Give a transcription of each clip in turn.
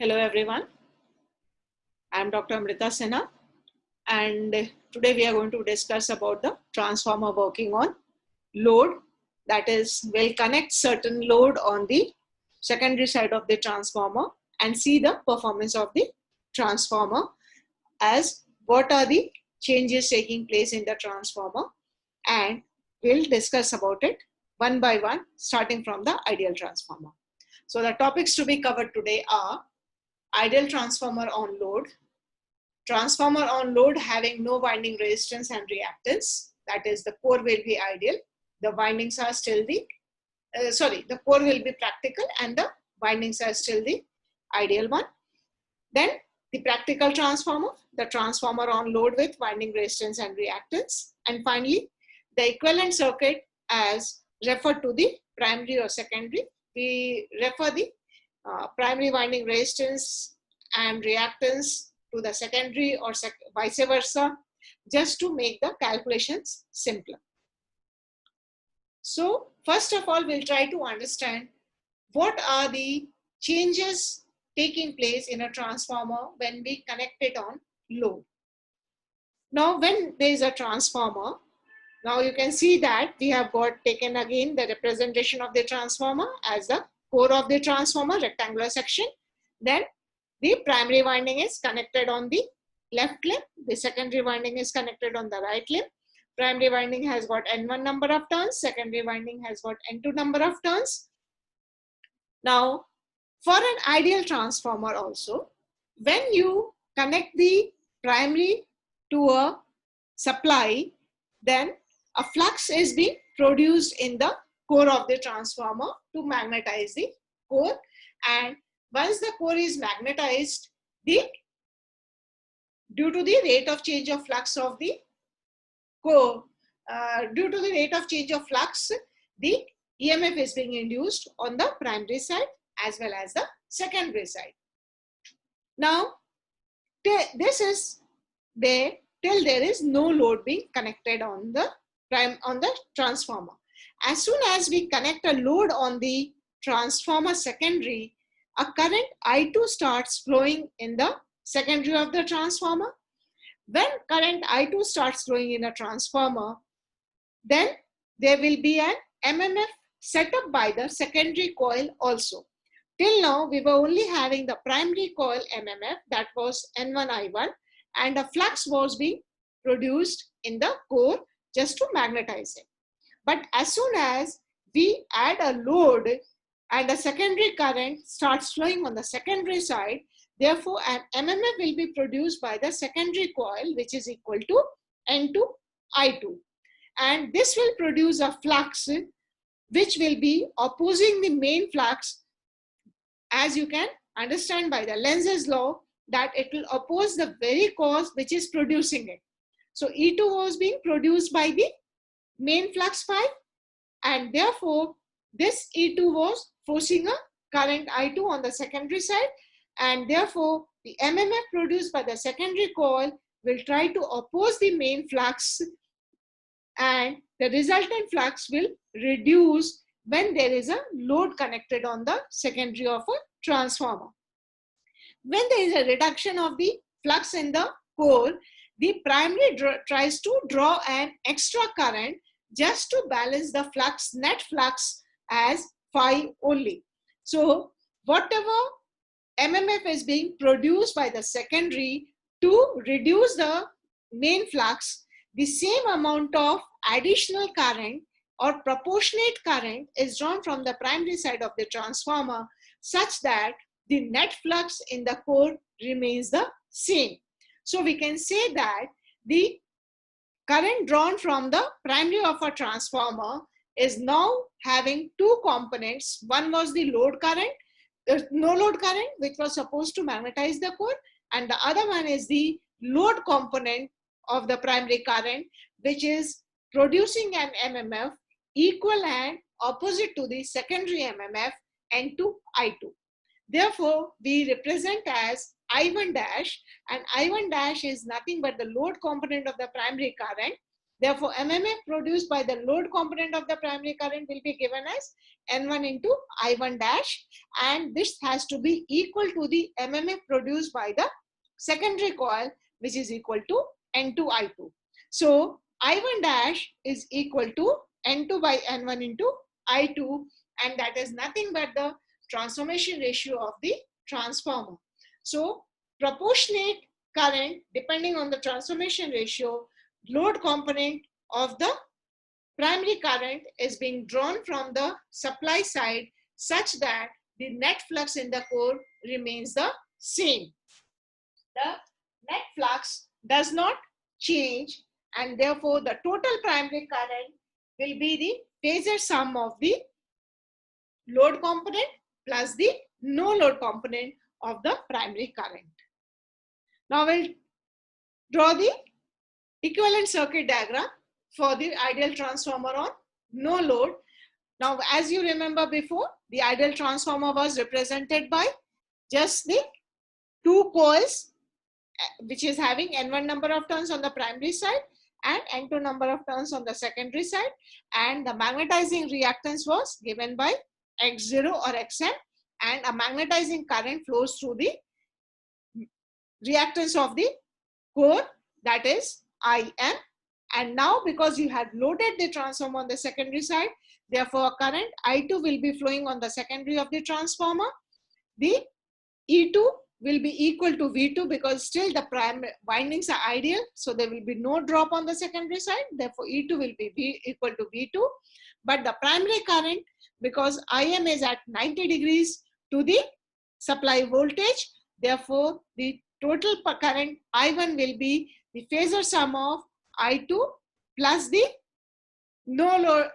Hello everyone, I am Dr. Amrita Sinha and today we are going to discuss about the transformer working on load, that is we'll connect certain load on the secondary side of the transformer and see the performance of the transformer as what are the changes taking place in the transformer, and we'll discuss about it one by one starting from the ideal transformer. So the topics to be covered today are ideal transformer on load, transformer on load having no winding resistance and reactance, that is the core will be ideal, the windings are still the, the core will be practical and the windings are still the ideal one. Then the practical transformer, the transformer on load with winding resistance and reactance, and finally the equivalent circuit as referred to the primary or secondary. We refer the primary winding resistance and reactance to the secondary or vice versa, just to make the calculations simpler. So first of all, we'll try to understand what are the changes taking place in a transformer when we connect it on load. Now when there is a transformer, now you can see that we have got taken again the representation of the transformer as the core of the transformer, rectangular section. Then the primary winding is connected on the left limb, the secondary winding is connected on the right limb. Primary winding has got N1 number of turns, secondary winding has got N2 number of turns. Now, for an ideal transformer also, when you connect the primary to a supply, then a flux is being produced in the core of the transformer to magnetize the core, and once the core is magnetized, due to the rate of change of flux of the core, the EMF is being induced on the primary side as well as the secondary side. Now, this is there till there is no load being connected on the transformer. As soon as we connect a load on the transformer secondary, a current I2 starts flowing in the secondary of the transformer. When current I2 starts flowing in a transformer, then there will be an MMF set up by the secondary coil also. Till now, we were only having the primary coil MMF, that was N1I1, and a flux was being produced in the core just to magnetize it. But as soon as we add a load and a secondary current starts flowing on the secondary side, therefore an MMF will be produced by the secondary coil, which is equal to N2I2. And this will produce a flux which will be opposing the main flux, as you can understand by the Lenz's law, that it will oppose the very cause which is producing it. So E2 was being produced by the main flux phi, and therefore this E2 was forcing a current I2 on the secondary side, and therefore the MMF produced by the secondary coil will try to oppose the main flux, and the resultant flux will reduce when there is a load connected on the secondary of a transformer. When there is a reduction of the flux in the core, the primary tries to draw an extra current just to balance the flux, net flux as phi only. So whatever MMF is being produced by the secondary to reduce the main flux, the same amount of additional current or proportionate current is drawn from the primary side of the transformer, such that the net flux in the core remains the same. So we can say that the current drawn from the primary of a transformer is now having two components. One was the load current, no load current, which was supposed to magnetize the core, and the other one is the load component of the primary current, which is producing an MMF equal and opposite to the secondary MMF N2I2. Therefore, we represent as I1 dash, and I1 dash is nothing but the load component of the primary current, Therefore, MMF produced by the load component of the primary current will be given as N1 into I1 dash, and this has to be equal to the MMF produced by the secondary coil, which is equal to N2 I2. So I1 dash is equal to N2 by N1 into I2, and that is nothing but the transformation ratio of the transformer. So proportionate current, depending on the transformation ratio, load component of the primary current is being drawn from the supply side such that the net flux in the core remains the same. The net flux does not change, and therefore the total primary current will be the phasor sum of the load component plus the no load component of the primary current. Now we'll draw the equivalent circuit diagram for the ideal transformer on no load. Now, as you remember before, the ideal transformer was represented by just the two coils, which is having N1 number of turns on the primary side and N2 number of turns on the secondary side, and the magnetizing reactance was given by X0 or Xm, and a magnetizing current flows through the reactance of the core, that is Im. And now, because you had loaded the transformer on the secondary side, therefore current I2 will be flowing on the secondary of the transformer. The E2 will be equal to V2 because still the primary windings are ideal, so there will be no drop on the secondary side. Therefore, E2 will be equal to V2. But the primary current, because Im is at 90 degrees to the supply voltage, therefore the total current I1 will be the phasor sum of I2 plus the no load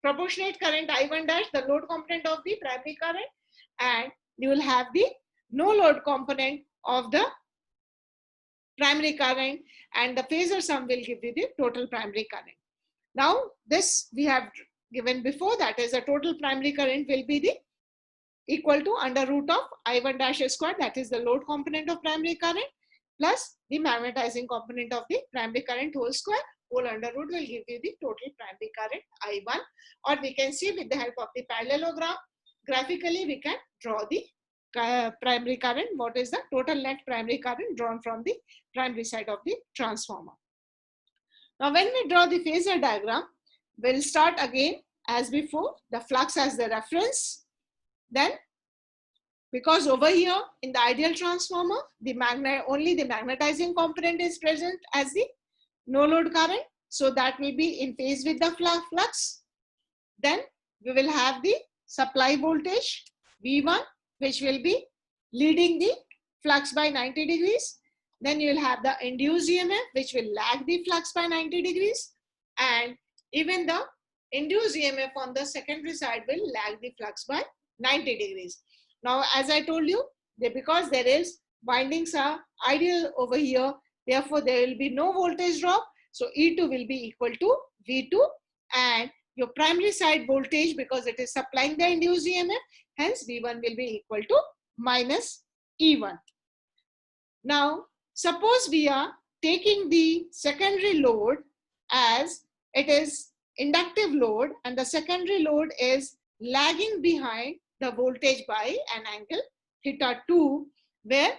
proportionate current I1 dash, the load component of the primary current, and you will have the no load component of the primary current, and the phasor sum will give you the total primary current. Now this we have given before, that is the total primary current will be the equal to under root of I1 dash square, that is the load component of primary current, plus the magnetizing component of the primary current whole square. Whole under root will give you the total primary current I1, or we can see with the help of the parallelogram, graphically we can draw the primary current, what is the total net primary current drawn from the primary side of the transformer. Now when we draw the phasor diagram, we'll start again as before, the flux as the reference. Then, because over here in the ideal transformer, only the magnetizing component is present as the no load current, so that will be in phase with the flux. Then we will have the supply voltage V1, which will be leading the flux by 90 degrees. Then you will have the induced EMF, which will lag the flux by 90 degrees, and even the induced EMF on the secondary side will lag the flux by 90 degrees. Now, as I told you, because there is windings are ideal over here, therefore there will be no voltage drop. So E2 will be equal to V2, and your primary side voltage, because it is supplying the induced EMF, hence V1 will be equal to minus E1. Now, suppose we are taking the secondary load as it is inductive load, and the secondary load is lagging behind the voltage by an angle theta 2, where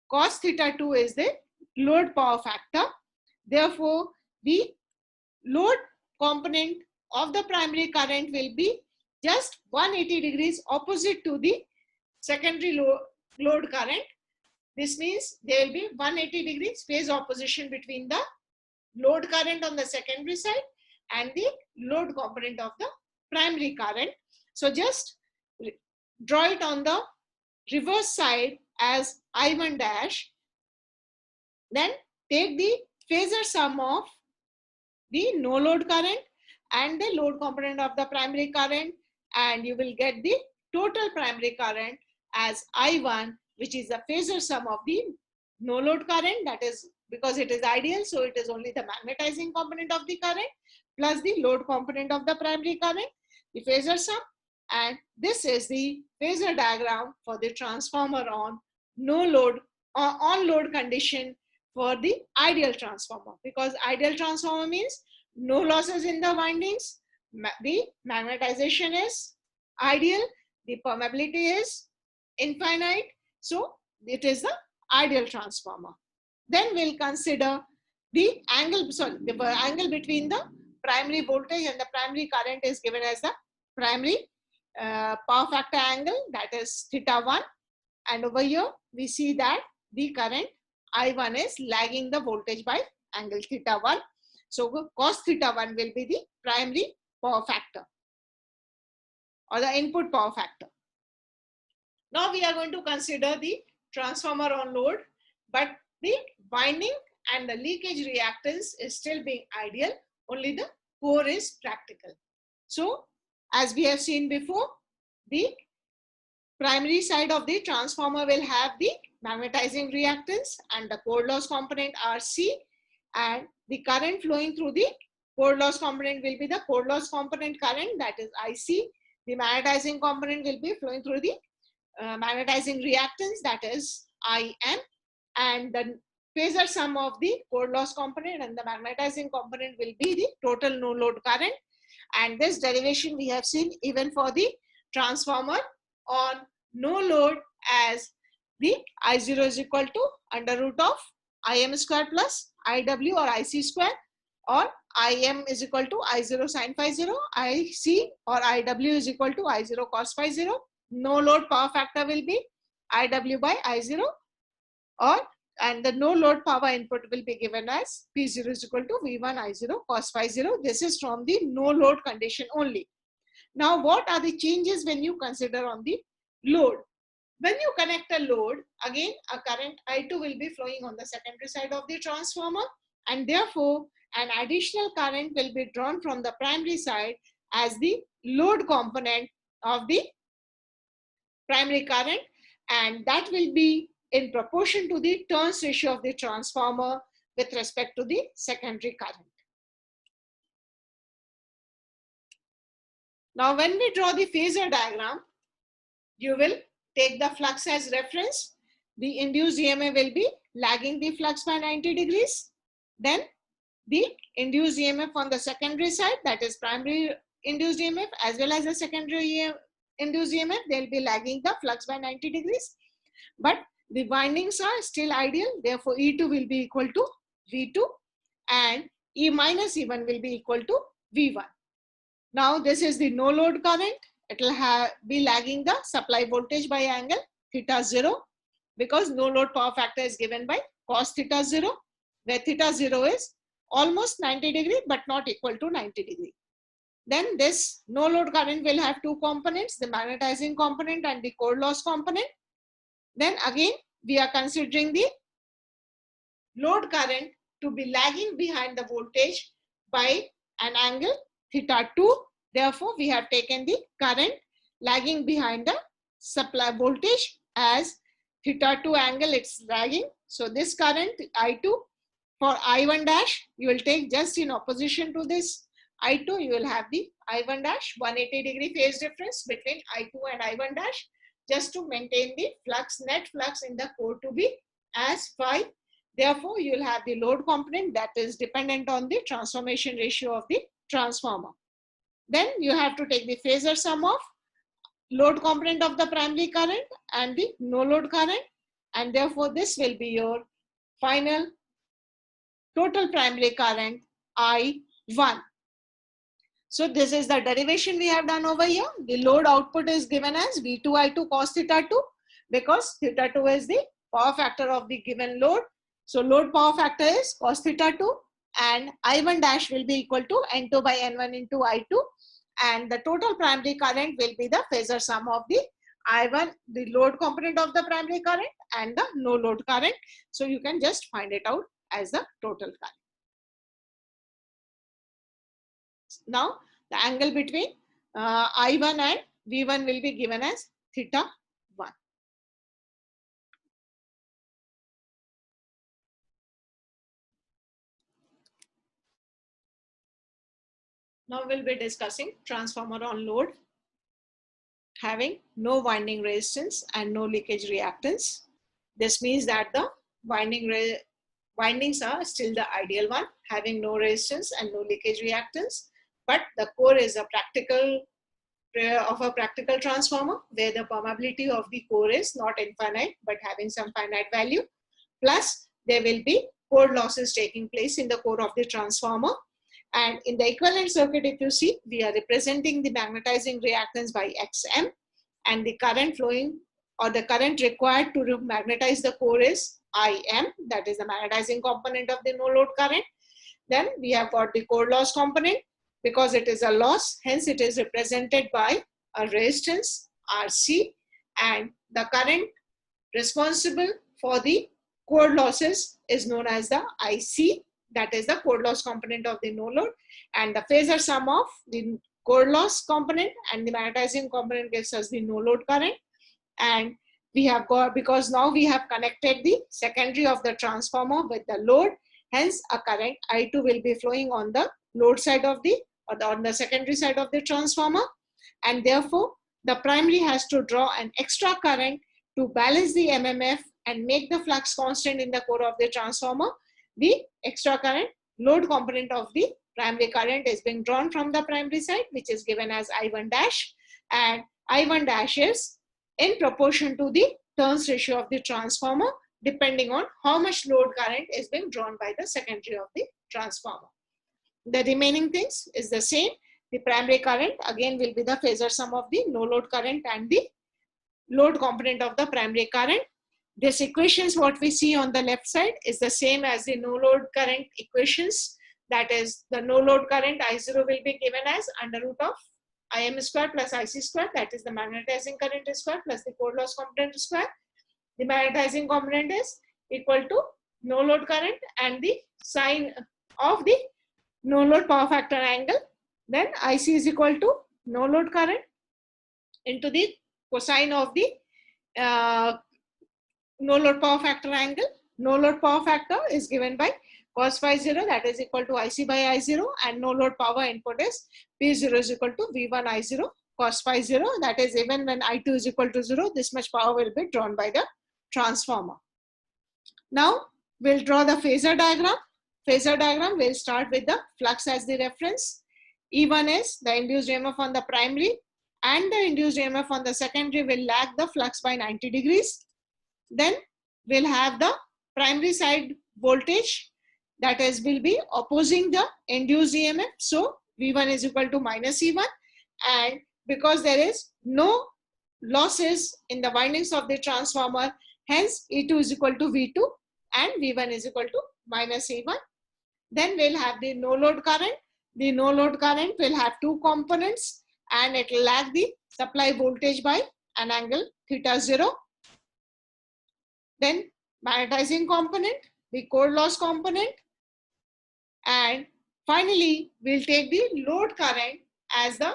cos theta 2 is the load power factor. Therefore, the load component of the primary current will be just 180 degrees opposite to the secondary load current. This means there will be 180 degrees phase opposition between the load current on the secondary side and the load component of the primary current. So just draw it on the reverse side as I1 dash. Then take the phasor sum of the no load current and the load component of the primary current, and you will get the total primary current as I1, which is the phasor sum of the no load current, that is because it is ideal, so it is only the magnetizing component of the current plus the load component of the primary current, the phasor sum. And this is the phasor diagram for the transformer on no load or on load condition for the ideal transformer, because ideal transformer means no losses in the windings, the magnetization is ideal, the permeability is infinite. So it is the ideal transformer. Then we'll consider the angle, the angle between the primary voltage and the primary current is given as the primary power factor angle, that is theta 1. And over here we see that the current I1 is lagging the voltage by angle theta 1. So cos theta 1 will be the primary power factor or the input power factor. Now we are going to consider the transformer on load, but the winding and the leakage reactance is still being ideal, only the core is practical. So as we have seen before, the primary side of the transformer will have the magnetizing reactance and the core loss component RC, and the current flowing through the core loss component will be the core loss component current, that is IC. The magnetizing component will be flowing through the magnetizing reactance, that is IM, and the phasor sum of the core loss component and the magnetizing component will be the total no load current. And this derivation we have seen even for the transformer on no load, as the I0 is equal to under root of Im square plus Iw or Ic square, or Im is equal to I0 sin phi 0, Ic or Iw is equal to I0 cos phi 0. No load power factor will be Iw by I0, and the no load power input will be given as P0 is equal to V1 I0 cos phi 0. This is from the no load condition only. Now what are the changes when you consider on the load? When you connect a load, again a current I2 will be flowing on the secondary side of the transformer, and therefore an additional current will be drawn from the primary side as the load component of the primary current, and that will be in proportion to the turns ratio of the transformer with respect to the secondary current. Now when we draw the phasor diagram, you will take the flux as reference. The induced EMF will be lagging the flux by 90 degrees. Then the induced EMF on the secondary side, that is primary induced EMF as well as the secondary induced EMF, they will be lagging the flux by 90 degrees. But the windings are still ideal, therefore E2 will be equal to V2 and E minus E1 will be equal to V1. Now this is the no load current. It will be lagging the supply voltage by angle theta 0, because no load power factor is given by cos theta 0, where theta 0 is almost 90 degree but not equal to 90 degree. Then this no load current will have two components, the magnetizing component and the core loss component. Then again we are considering the load current to be lagging behind the voltage by an angle theta 2. Therefore we have taken the current lagging behind the supply voltage as theta 2 angle, it's lagging. So this current I2 for I1 dash, you will take just in opposition to this I2, you will have the I1 dash 180 degree phase difference between I2 and I1 dash, just to maintain the flux, net flux in the core to be as phi. Therefore you will have the load component that is dependent on the transformation ratio of the transformer. Then you have to take the phasor sum of load component of the primary current and the no load current, and therefore this will be your final total primary current I1. So this is the derivation we have done over here. The load output is given as V2I2 cos theta 2, because theta 2 is the power factor of the given load. So load power factor is cos theta 2, and I1 dash will be equal to N2 by N1 into I2, and the total primary current will be the phasor sum of the I1, the load component of the primary current, and the no load current. So you can just find it out as the total current. Now the angle between I1 and V1 will be given as theta 1. Now we'll be discussing transformer on load having no winding resistance and no leakage reactance. This means that the windings are still the ideal one. having no resistance and no leakage reactance. But the core is a practical transformer where the permeability of the core is not infinite but having some finite value. Plus there will be core losses taking place in the core of the transformer. And in the equivalent circuit, if you see, we are representing the magnetizing reactance by Xm, and the current flowing or the current required to magnetize the core is Im, that is the magnetizing component of the no load current. Then we have got the core loss component. Because it is a loss, hence it is represented by a resistance Rc, and the current responsible for the core losses is known as the Ic, that is the core loss component of the no load, and the phasor sum of the core loss component and the magnetizing component gives us the no load current. And we have got, because now we have connected the secondary of the transformer with the load, hence a current I2 will be flowing on the load side of the on the secondary side of the transformer, and therefore the primary has to draw an extra current to balance the MMF and make the flux constant in the core of the transformer. The extra current load component of the primary current is being drawn from the primary side, which is given as I1 dash, and I1 dash is in proportion to the turns ratio of the transformer, depending on how much load current is being drawn by the secondary of the transformer. The remaining things is the same. The primary current again will be the phasor sum of the no load current and the load component of the primary current. This equations what we see on the left side is the same as the no load current equations. That is, the no load current I0 will be given as under root of Im square plus Ic square, that is the magnetizing current square plus the core loss component square. The magnetizing component is equal to no load current and the sine of the no load power factor angle. Then Ic is equal to no load current into the cosine of the no load power factor angle. No load power factor is given by cos phi 0, that is equal to Ic by I0, and no load power input is P0 is equal to V1 I0 cos phi 0, that is even when I2 is equal to 0, this much power will be drawn by the transformer. Now we'll draw the phasor diagram. Phasor diagram will start with the flux as the reference. E1 is the induced EMF on the primary, and the induced EMF on the secondary will lag the flux by 90 degrees. Then we'll have the primary side voltage, that is will be opposing the induced EMF. So V1 is equal to minus E1, and because there is no losses in the windings of the transformer, hence E2 is equal to V2 and V1 is equal to minus E1. Then we'll have the no load current. The no load current will have two components and it will lag the supply voltage by an angle theta 0. Then magnetizing component, the core loss component, and finally we'll take the load current as the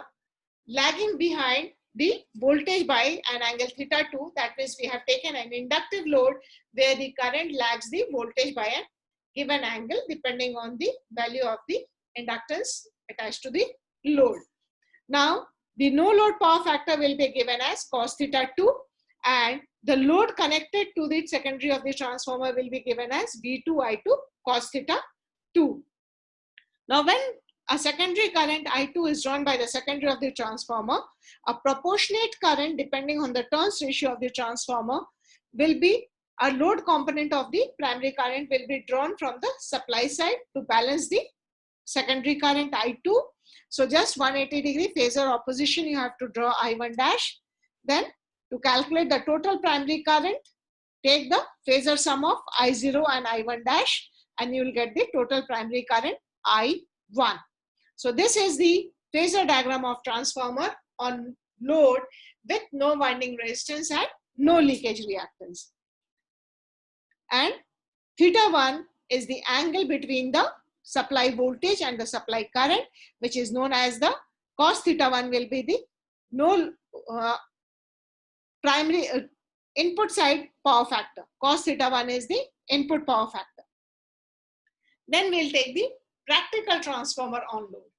lagging behind the voltage by an angle theta 2. That means we have taken an inductive load where the current lags the voltage by an given angle depending on the value of the inductance attached to the load. Now the no load power factor will be given as cos theta 2, and the load connected to the secondary of the transformer will be given as V2I2 cos theta 2. Now when a secondary current I2 is drawn by the secondary of the transformer, a proportionate current depending on the turns ratio of the transformer will be a load component of the primary current will be drawn from the supply side to balance the secondary current I2. So just 180 degree phasor opposition you have to draw I1 dash. Then to calculate the total primary current, take the phasor sum of I0 and I1 dash and you will get the total primary current I1. So this is the phasor diagram of transformer on load with no winding resistance and no leakage reactance. And theta 1 is the angle between the supply voltage and the supply current, which is known as the cos theta 1 will be the no primary input side power factor. Cos theta 1 is the input power factor. Then we'll take the practical transformer on load.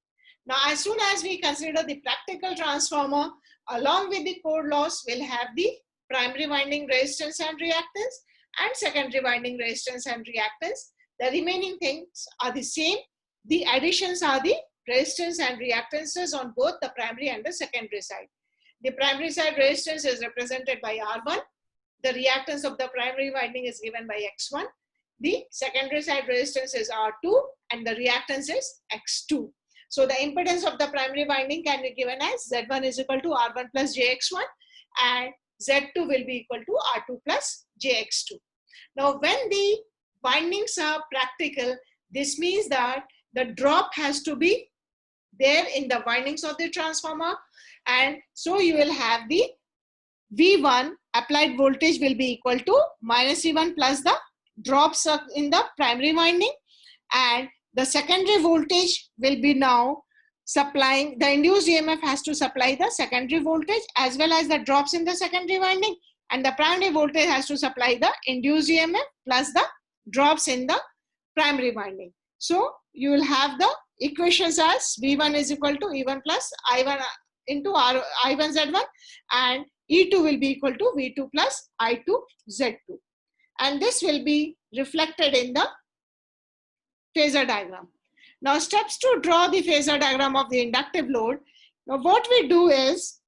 Now as soon as we consider the practical transformer, along with the core loss, we'll have the primary winding resistance and reactance and secondary winding resistance and reactance. The remaining things are the same. The additions are the resistance and reactances on both the primary and the secondary side. The primary side resistance is represented by R1. The reactance of the primary winding is given by X1. The secondary side resistance is R2 and the reactance is X2. So the impedance of the primary winding can be given as Z1 is equal to R1 plus JX1 and Z2 will be equal to R2 plus JX2. Now when the windings are practical, this means that the drop has to be there in the windings of the transformer, and so you will have the V1 applied voltage will be equal to minus V1 plus the drops in the primary winding, and the secondary voltage will be now supplying, the induced EMF has to supply the secondary voltage as well as the drops in the secondary winding, and the primary voltage has to supply the induced EMF plus the drops in the primary winding. So you will have the equations as V1 is equal to E1 plus I1 into I1 Z1 and E2 will be equal to V2 plus I2 Z2. And this will be reflected in the phasor diagram. Now steps to draw the phasor diagram of the inductive load. Now what we do is,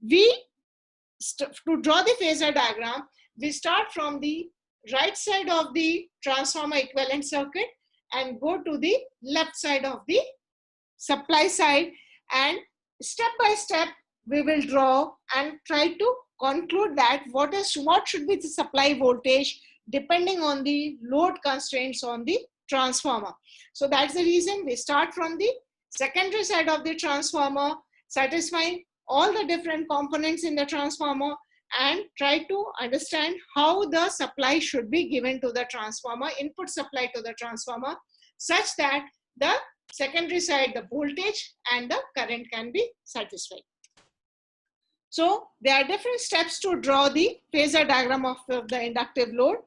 to draw the phasor diagram, we start from the right side of the transformer equivalent circuit and go to the left side of the supply side, and step by step we will draw and try to conclude that what should be the supply voltage depending on the load constraints on the transformer. So that's the reason we start from the secondary side of the transformer, satisfying all the different components in the transformer and try to understand how the supply should be given to the transformer, input supply to the transformer, such that the secondary side, the voltage and the current can be satisfied. So there are different steps to draw the phasor diagram of the inductive load.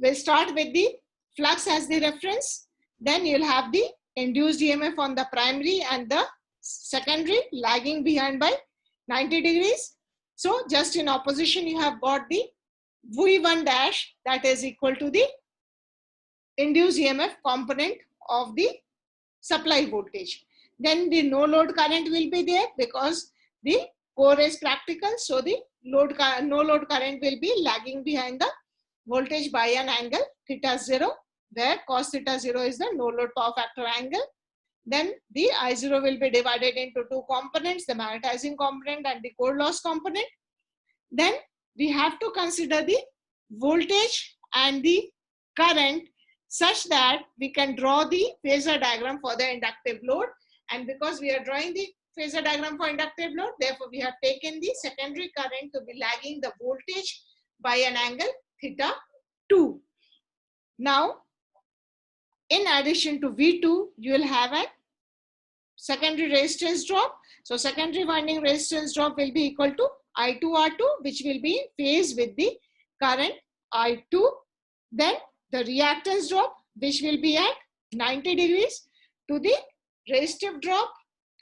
We'll start with the flux as the reference. Then you'll have the induced EMF on the primary and the secondary lagging behind by 90 degrees. So just in opposition, you have got the V1 dash, that is equal to the induced EMF component of the supply voltage. Then the no load current will be there because the core is practical. So the no load current will be lagging behind the voltage by an angle theta 0, where cos theta 0 is the no load power factor angle. Then the I0 will be divided into two components, the magnetizing component and the core loss component. Then we have to consider the voltage and the current such that we can draw the phasor diagram for the inductive load. And because we are drawing the phasor diagram for inductive load, therefore we have taken the secondary current to be lagging the voltage by an angle theta 2. Now, in addition to V2, you will have a secondary resistance drop. So secondary winding resistance drop will be equal to I2R2, which will be in phase with the current I2. Then the reactance drop, which will be at 90 degrees to the resistive drop,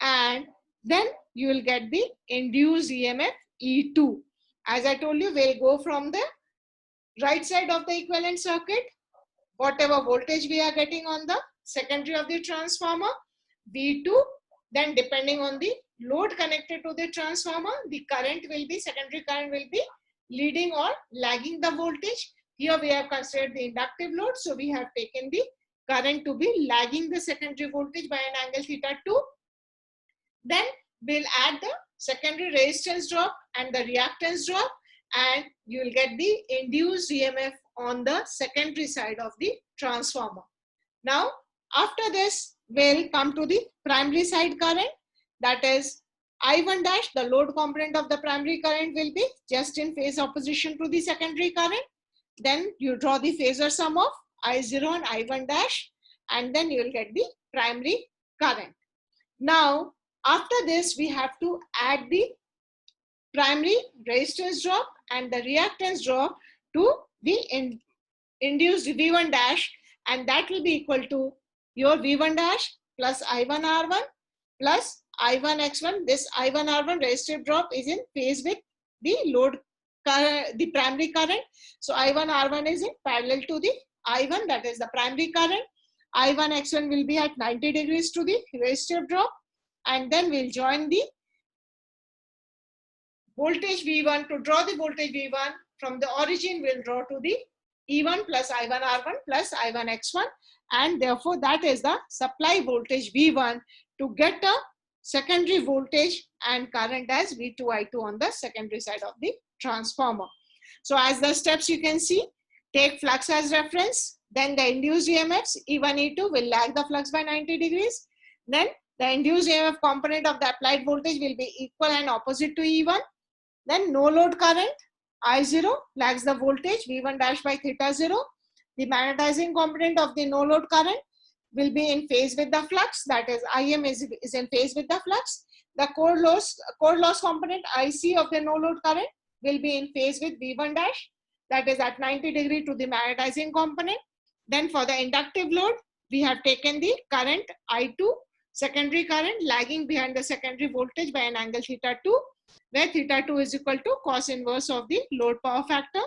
and then you will get the induced EMF E2. As I told you, we'll go from the right side of the equivalent circuit, whatever voltage we are getting on the secondary of the transformer, V2, then depending on the load connected to the transformer, the current will be, secondary current will be leading or lagging the voltage. Here we have considered the inductive load, so we have taken the current to be lagging the secondary voltage by an angle theta 2. Then we'll add the secondary resistance drop and the reactance drop, and you will get the induced EMF on the secondary side of the transformer. Now, after this, we'll come to the primary side current, that is I1 dash, the load component of the primary current will be just in phase opposition to the secondary current. Then you draw the phasor sum of I0 and I1 dash, and then you will get the primary current. Now, after this, we have to add the primary resistance drop and the reactance drop to the induced V1 dash, and that will be equal to your V1 dash plus I1 R1 plus I1 X1. This I1 R1 resistive drop is in phase with the load current, the primary current. So I1 R1 is in parallel to the I1, that is the primary current. I1 X1 will be at 90 degrees to the resistive drop, and then we'll join the voltage V1. To draw the voltage V1 from the origin, we'll draw to the E1 plus I1 R1 plus I1 X1, and therefore that is the supply voltage V1 to get a secondary voltage and current as V2 I2 on the secondary side of the transformer. So as the steps you can see, take flux as reference, then the induced EMFs E1 E2 will lag the flux by 90 degrees, then the induced EMF component of the applied voltage will be equal and opposite to E1. Then no load current I0 lags the voltage V1 dash by theta 0. The magnetizing component of the no load current will be in phase with the flux, that is Im is in phase with the flux. The core loss component IC of the no load current will be in phase with V1 dash, that is at 90 degree to the magnetizing component. Then for the inductive load, we have taken the current I2, secondary current lagging behind the secondary voltage by an angle theta 2, where theta 2 is equal to cos inverse of the load power factor.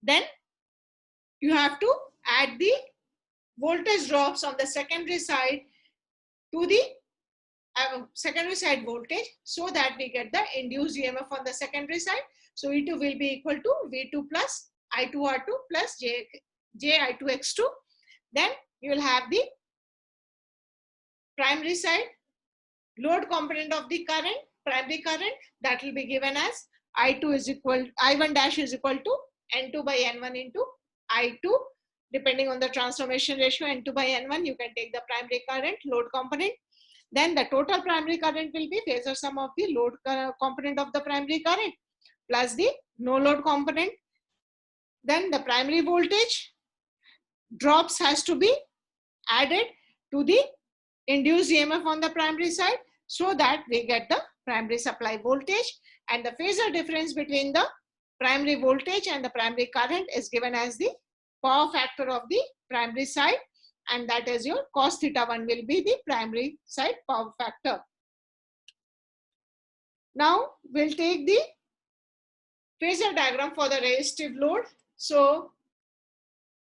Then you have to add the voltage drops on the secondary side to the secondary side voltage, so that we get the induced EMF on the secondary side. So E2 will be equal to V2 plus I2R2 plus JI2X2. Then you will have the primary side load component of the current, primary current, that will be given as I2 is equal, I1 dash is equal to N2 by N1 into I2. Depending on the transformation ratio N2 by N1, you can take the primary current load component. Then the total primary current will be phasor sum of the load component of the primary current plus the no load component. Then the primary voltage drops has to be added to the induced EMF on the primary side, so that we get the primary supply voltage, and the phasor difference between the primary voltage and the primary current is given as the power factor of the primary side, and that is your cos theta 1 will be the primary side power factor. Now we'll take the phasor diagram for the resistive load. So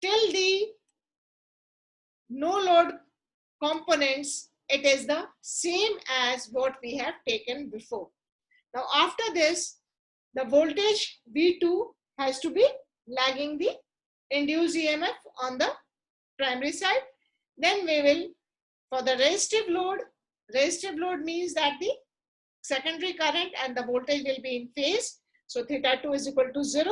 till the no load components, it is the same as what we have taken before. Now after this, the voltage V2 has to be lagging the induced EMF on the primary side. Then we will, for the resistive load means that the secondary current and the voltage will be in phase. So theta 2 is equal to 0,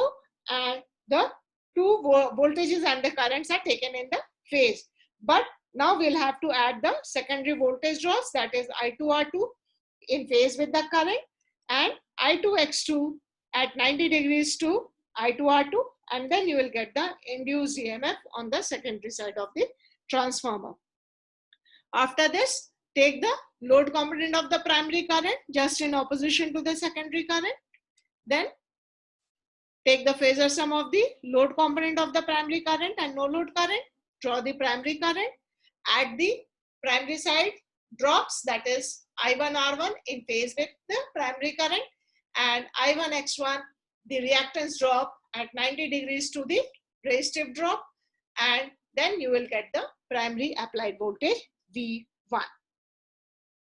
and the two voltages and the currents are taken in the phase. But now we'll have to add the secondary voltage drops, that is I2R2 in phase with the current, and I2X2 at 90 degrees to I2R2, and then you will get the induced EMF on the secondary side of the transformer. After this, take the load component of the primary current just in opposition to the secondary current. Then take the phasor sum of the load component of the primary current and no load current, draw the primary current, add the primary side drops, that is I1 R1 in phase with the primary current, and I1 X1 the reactance drop at 90 degrees to the resistive drop, and then you will get the primary applied voltage V1.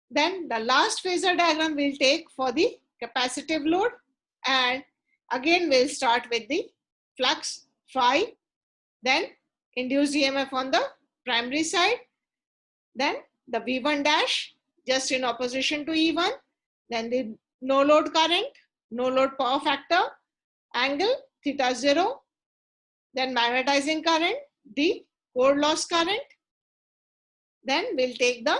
Then the last phasor diagram we'll take for the capacitive load, and again we'll start with the flux phi, then induced EMF on the primary side, then the V1 dash just in opposition to E1, then the no load current, no load power factor, angle theta 0, then magnetizing current, the core loss current. Then we'll take the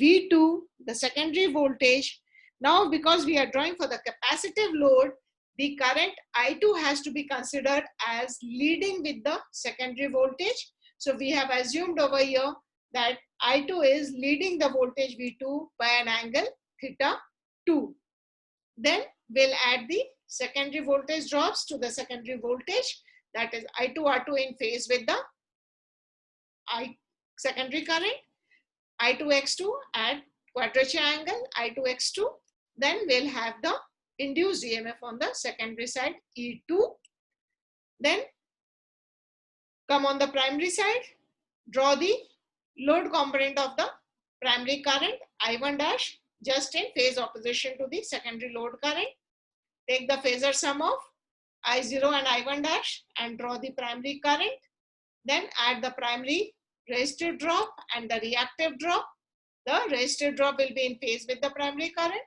V2, the secondary voltage. Now because we are drawing for the capacitive load, the current I2 has to be considered as leading with the secondary voltage. So we have assumed over here that I2 is leading the voltage V2 by an angle theta 2. Then we'll add the secondary voltage drops to the secondary voltage, that is I2 R2 in phase with the secondary current, I2X2 at quadrature angle I2X2. Then we'll have the induced EMF on the secondary side E2. Then come on the primary side, draw the load component of the primary current I1 dash just in phase opposition to the secondary load current. Take the phasor sum of I0 and I1 dash and draw the primary current. Then add the primary resistive drop and the reactive drop. The resistive drop will be in phase with the primary current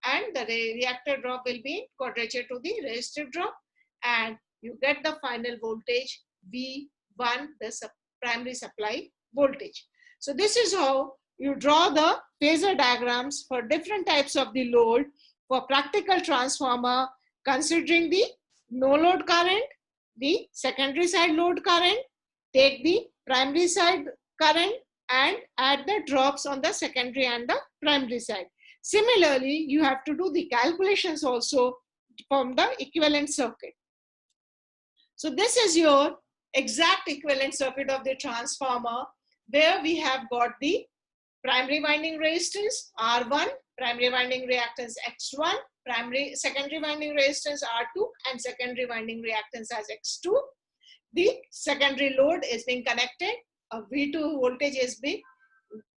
and the reactive drop will be in quadrature to the resistive drop, and you get the final voltage V1, the primary supply voltage. So this is how you draw the phasor diagrams for different types of the load for practical transformer, considering the no load current, the secondary side load current, take the primary side current and add the drops on the secondary and the primary side. Similarly, you have to do the calculations also from the equivalent circuit. So this is your exact equivalent circuit of the transformer, where we have got the primary winding resistance R1, primary winding reactance X1, secondary winding resistance R2, and secondary winding reactance as X2. The secondary load is being connected. A V2 voltage is being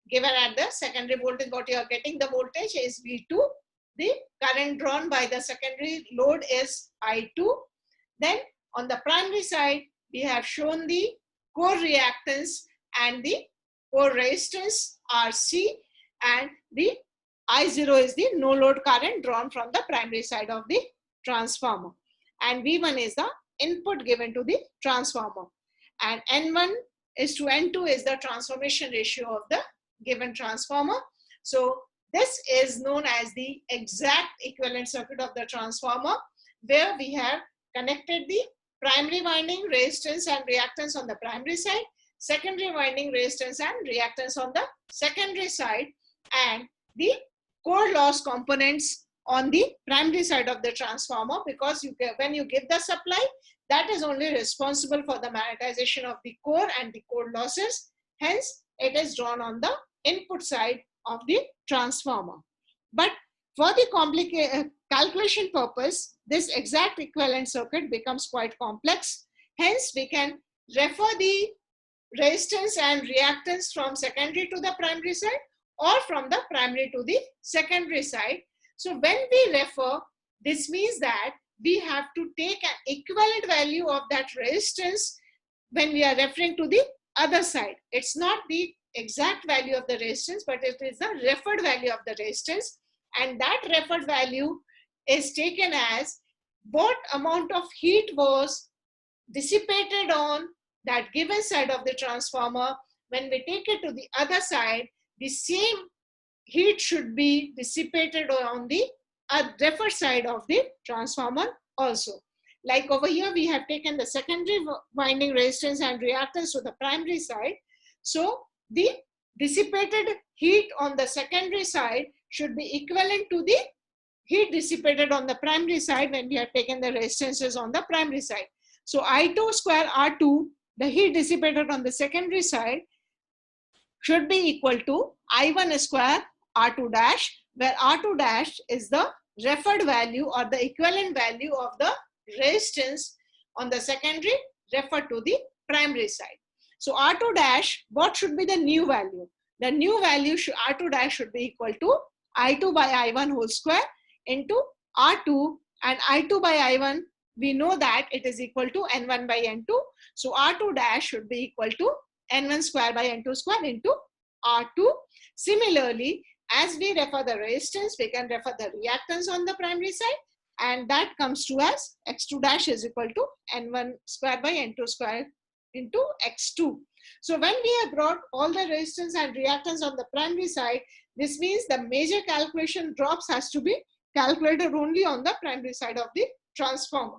given at the secondary voltage. What you are getting the voltage is V2. The current drawn by the secondary load is I2. Then on the primary side, we have shown the core reactance and the core resistance RC, and the I0 is the no load current drawn from the primary side of the transformer, and V1 is the input given to the transformer, and N1 is to N2 is the transformation ratio of the given transformer. So this is known as the exact equivalent circuit of the transformer, where we have connected the primary winding resistance and reactance on the primary side, secondary winding resistance and reactance on the secondary side, and the core loss components on the primary side of the transformer, because when you give the supply, that is only responsible for the magnetization of the core and the core losses. Hence, it is drawn on the input side of the transformer. But for the calculation purpose, this exact equivalent circuit becomes quite complex. Hence, we can refer the resistance and reactance from secondary to the primary side or from the primary to the secondary side. So when we refer, this means that we have to take an equivalent value of that resistance when we are referring to the other side. It's not the exact value of the resistance, but it is the referred value of the resistance, and that referred value is taken as what amount of heat was dissipated on that given side of the transformer. When we take it to the other side, the same heat should be dissipated on the referred side of the transformer also. Like over here, we have taken the secondary winding resistance and reactance to the primary side. So the dissipated heat on the secondary side should be equivalent to the heat dissipated on the primary side when we have taken the resistances on the primary side. So I2 square R2, the heat dissipated on the secondary side, should be equal to I1 square R2 dash, where R2 dash is the referred value or the equivalent value of the resistance on the secondary referred to the primary side. So R2 dash, what should be the new value? The new value R2 dash should be equal to I2 by I1 whole square into R2, and I2 by I1, we know that it is equal to N1 by N2. So R2 dash should be equal to N1 square by N2 square into R2. Similarly, as we refer the resistance, we can refer the reactance on the primary side, and that comes to as X2 dash is equal to N1 square by N2 square into X2. So when we have brought all the resistance and reactance on the primary side, this means the major calculation drops has to be calculated only on the primary side of the transformer.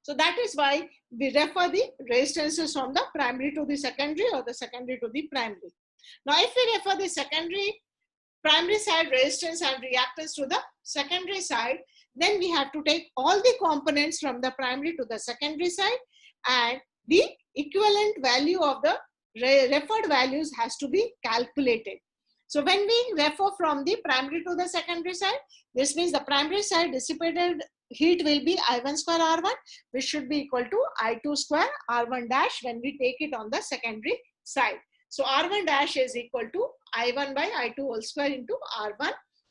So that is why we refer the resistances from the primary to the secondary or the secondary to the primary. Now if we refer the primary side resistance and reactance to the secondary side, then we have to take all the components from the primary to the secondary side, and the equivalent value of the referred values has to be calculated. So when we refer from the primary to the secondary side, this means the primary side dissipated heat will be I1 square R1, which should be equal to I2 square R1 dash when we take it on the secondary side. So R1 dash is equal to I1 by I2 whole square into R1,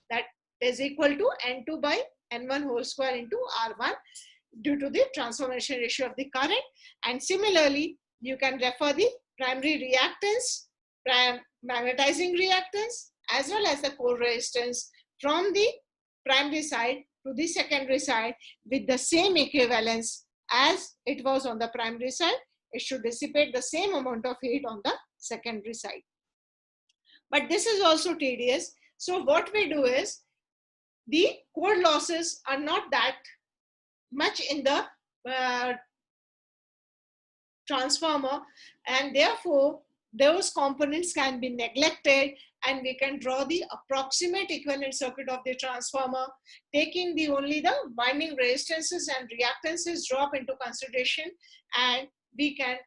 that is equal to N2 by N1 whole square into R1 due to the transformation ratio of the current. And similarly, you can refer the primary reactance, magnetizing reactance, as well as the core resistance from the primary side to the secondary side with the same equivalence as it was on the primary side. It should dissipate the same amount of heat on the secondary side. But this is also tedious. So what we do is, the core losses are not that much in the transformer, and therefore those components can be neglected, and we can draw the approximate equivalent circuit of the transformer, taking only the winding resistances and reactances drop into consideration, and we can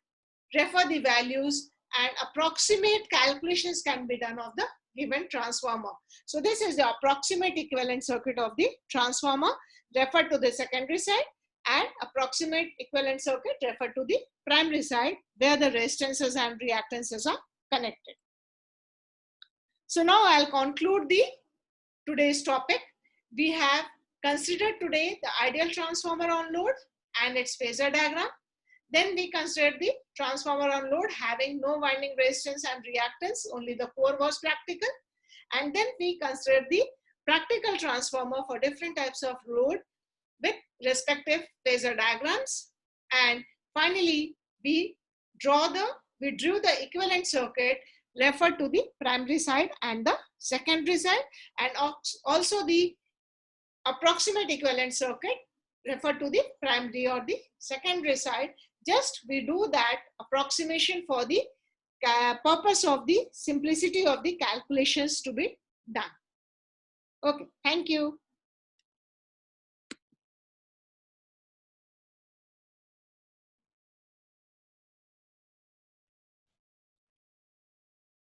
refer the values and approximate calculations can be done of the given transformer. So this is the approximate equivalent circuit of the transformer referred to the secondary side, and approximate equivalent circuit referred to the primary side where the resistances and reactances are connected. So now I'll conclude today's topic. We have considered today the ideal transformer on load and its phasor diagram. Then we considered the transformer on load having no winding resistance and reactance, only the core was practical. And then we considered the practical transformer for different types of load with respective phasor diagrams. And finally, we drew the equivalent circuit referred to the primary side and the secondary side, and also the approximate equivalent circuit referred to the primary or the secondary side. Just we do that approximation for the purpose of the simplicity of the calculations to be done. Okay, thank you.